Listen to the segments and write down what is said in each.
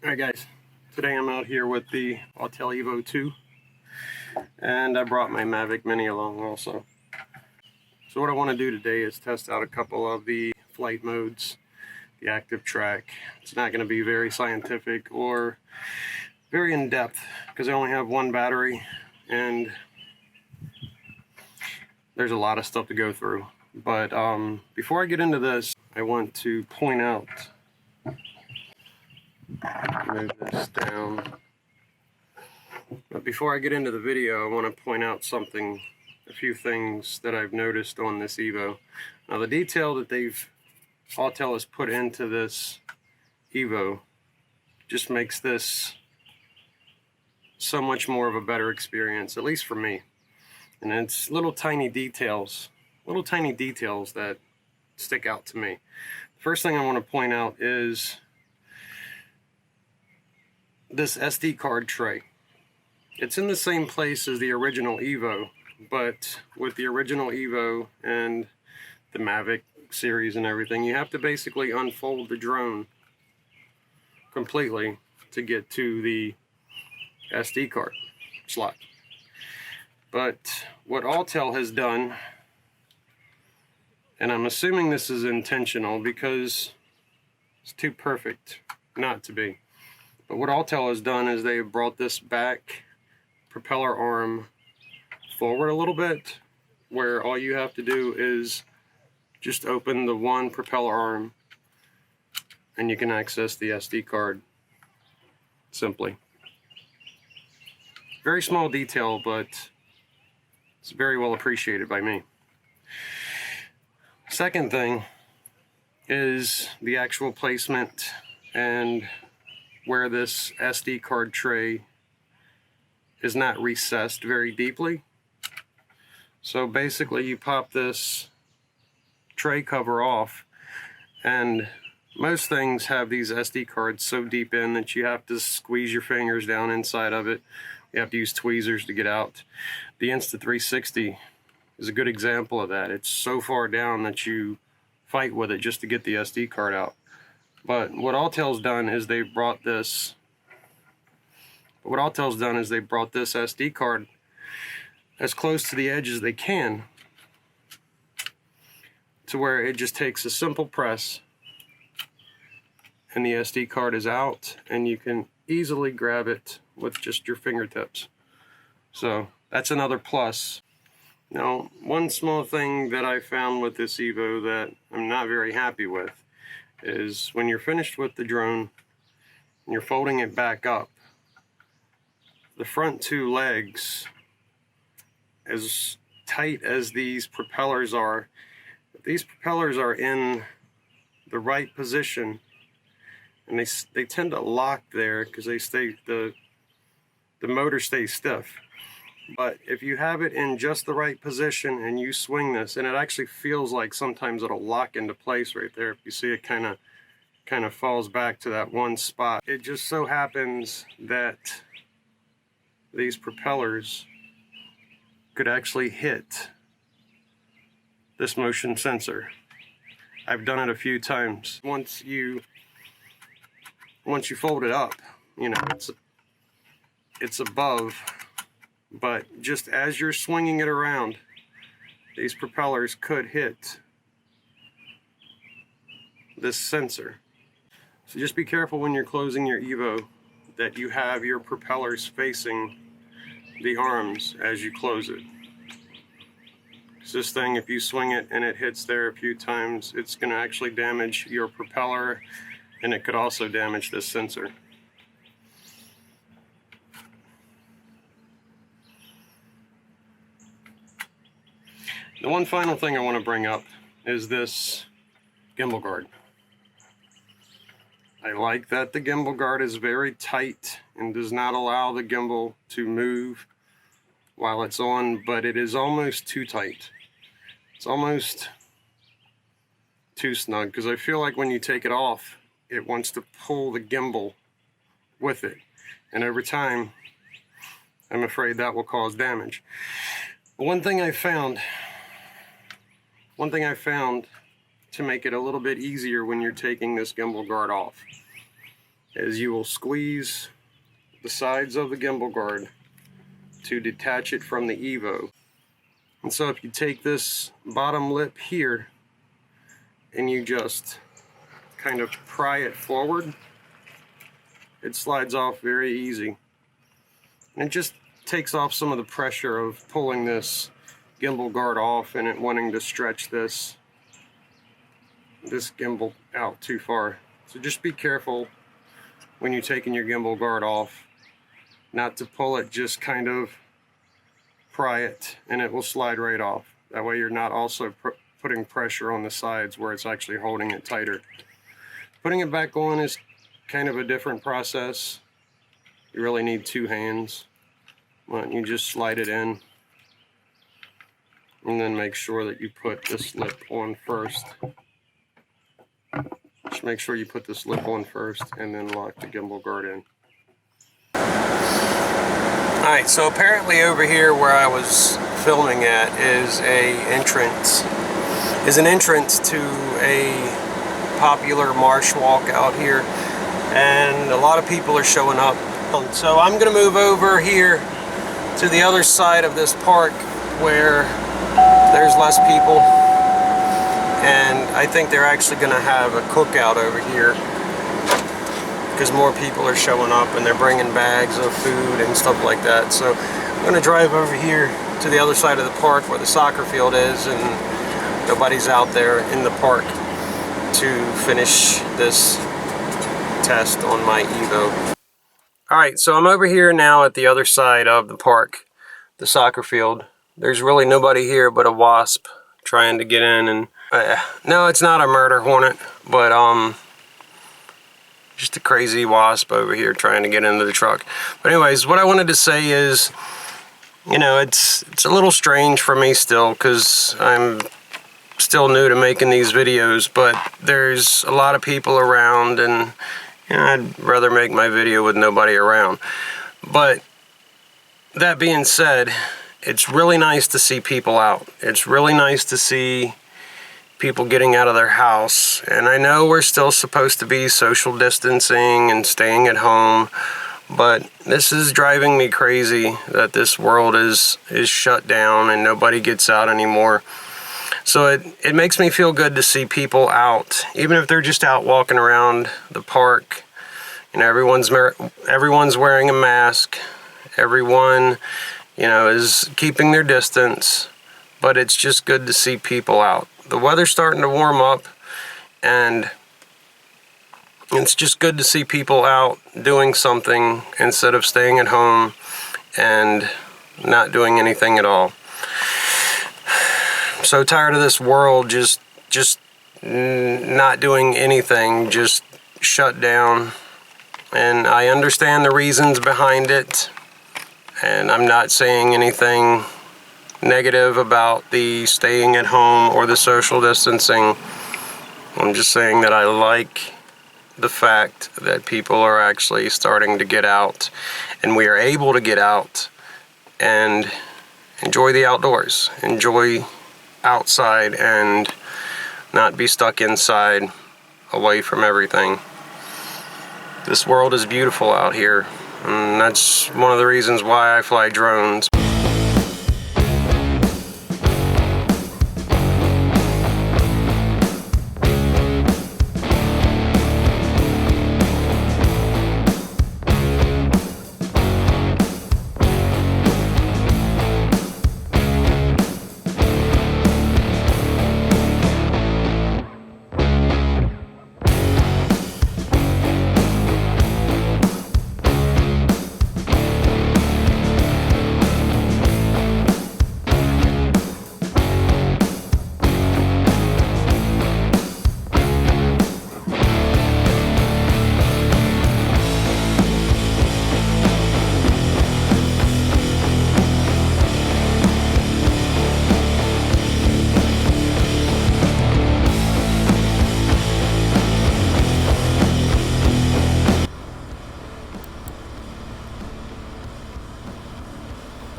Alright guys, today I'm out here with the Autel Evo 2 and I brought my Mavic Mini along also. So what I want to do today is test out a couple of the flight modes, the active track. It's not going to be very scientific or very in-depth because I only have one battery and there's a lot of stuff to go through. But before I get into this, I want to point out, move this down. But before I get into the video, I want to point out a few things that I've noticed on this Evo. Now the detail that Autel has put into this Evo just makes this so much more of a better experience, at least for me. And it's little tiny details that stick out to me. The first thing I want to point out is this SD card tray. It's in the same place as the original Evo, but with the original Evo and the Mavic series and everything, you have to basically unfold the drone completely to get to the SD card slot. But what Autel has done, and I'm assuming this is intentional because it's too perfect not to be, but what Autel has done is they have brought this back propeller arm forward a little bit, where all you have to do is just open the one propeller arm and you can access the SD card simply. Very small detail, but it's very well appreciated by me. Second thing is the actual placement and where this SD card tray is not recessed very deeply. So basically you pop this tray cover off, and most things have these SD cards so deep in that you have to squeeze your fingers down inside of it. You have to use tweezers to get out. The Insta360 is a good example of that. It's so far down that you fight with it just to get the SD card out. But what Autel's done is they brought this SD card as close to the edge as they can, to where it just takes a simple press and the SD card is out and you can easily grab it with just your fingertips. So that's another plus. Now, one small thing that I found with this Evo that I'm not very happy with is when you're finished with the drone and you're folding it back up, the front two legs, as tight as these propellers are, if these propellers are in the right position, and they tend to lock there because the motor stays stiff. But if you have it in just the right position and you swing this, and it actually feels like sometimes it'll lock into place right there. If you see it kind of falls back to that one spot. It just so happens that these propellers could actually hit this motion sensor. I've done it a few times. Once you fold it up, you know, it's above, but just as you're swinging it around, these propellers could hit this sensor. So just be careful when you're closing your Evo that you have your propellers facing the arms as you close it. Because this thing, if you swing it and it hits there a few times, it's going to actually damage your propeller, and it could also damage this sensor. The one final thing I want to bring up is this gimbal guard. I like that the gimbal guard is very tight and does not allow the gimbal to move while it's on, but it is almost too tight. It's almost too snug, because I feel like when you take it off, it wants to pull the gimbal with it. And over time, I'm afraid that will cause damage. One thing I found to make it a little bit easier when you're taking this gimbal guard off is you will squeeze the sides of the gimbal guard to detach it from the Evo. And so if you take this bottom lip here and you just kind of pry it forward, it slides off very easy. And it just takes off some of the pressure of pulling this gimbal guard off and it wanting to stretch this gimbal out too far. So just be careful when you're taking your gimbal guard off not to pull it, just kind of pry it and it will slide right off. That way you're not also putting pressure on the sides where it's actually holding it tighter. Putting it back on is kind of a different process. You really need two hands. But you just slide it in and then make sure that you put this lip on first. Just make sure you put this lip on first and then lock the gimbal guard in. Alright, so apparently over here where I was filming at is an entrance to a popular marsh walk out here, and a lot of people are showing up. So I'm going to move over here to the other side of this park where there's less people, and I think they're actually going to have a cookout over here because more people are showing up and they're bringing bags of food and stuff like that. So I'm going to drive over here to the other side of the park where the soccer field is, and nobody's out there in the park to finish this test on my Evo. Alright, so I'm over here now at the other side of the park, the soccer field. There's really nobody here but a wasp trying to get in, and no, it's not a murder hornet, but just a crazy wasp over here trying to get into the truck. But anyways, what I wanted to say is, you know, it's a little strange for me still because I'm still new to making these videos, but there's a lot of people around, and you know, I'd rather make my video with nobody around. But that being said, it's really nice to see people out. It's really nice to see people getting out of their house. And I know we're still supposed to be social distancing and staying at home, but this is driving me crazy that this world is shut down and nobody gets out anymore. So it makes me feel good to see people out, even if they're just out walking around the park. You know, everyone's wearing a mask. Everyone, you know, is keeping their distance, but it's just good to see people out. The weather's starting to warm up, and it's just good to see people out doing something instead of staying at home and not doing anything at all. I'm so tired of this world just not doing anything, just shut down. And I understand the reasons behind it, and I'm not saying anything negative about the staying at home or the social distancing. I'm just saying that I like the fact that people are actually starting to get out, and we are able to get out and enjoy the outdoors, enjoy outside, and not be stuck inside away from everything. This world is beautiful out here, and that's one of the reasons why I fly drones.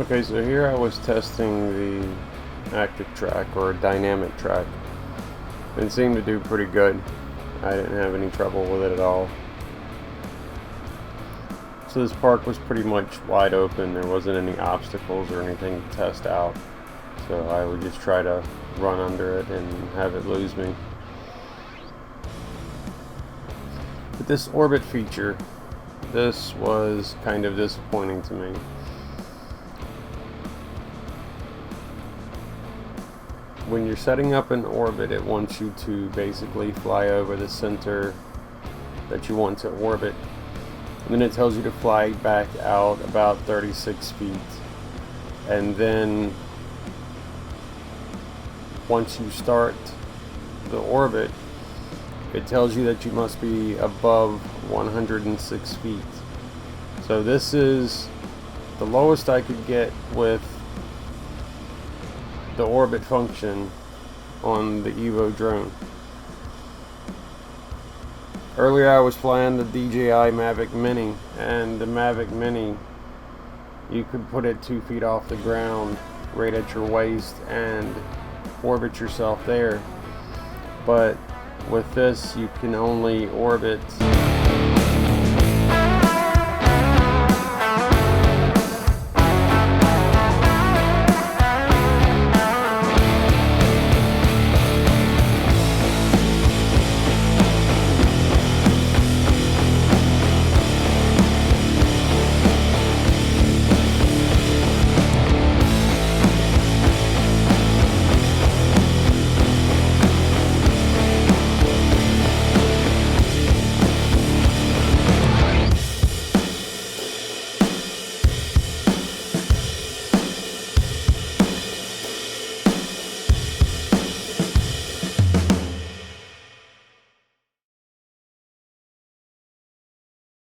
Okay, so here I was testing the active track or dynamic track, and it seemed to do pretty good. I didn't have any trouble with it at all. So this park was pretty much wide open. There wasn't any obstacles or anything to test out. So I would just try to run under it and have it lose me. But this orbit feature, this was kind of disappointing to me. When you're setting up an orbit, it wants you to basically fly over the center that you want to orbit. And then it tells you to fly back out about 36 feet. And then once you start the orbit, it tells you that you must be above 106 feet. So this is the lowest I could get with the orbit function on the Evo drone. Earlier I was flying the DJI Mavic Mini, and the Mavic Mini, you could put it 2 feet off the ground right at your waist and orbit yourself there. But with this you can only orbit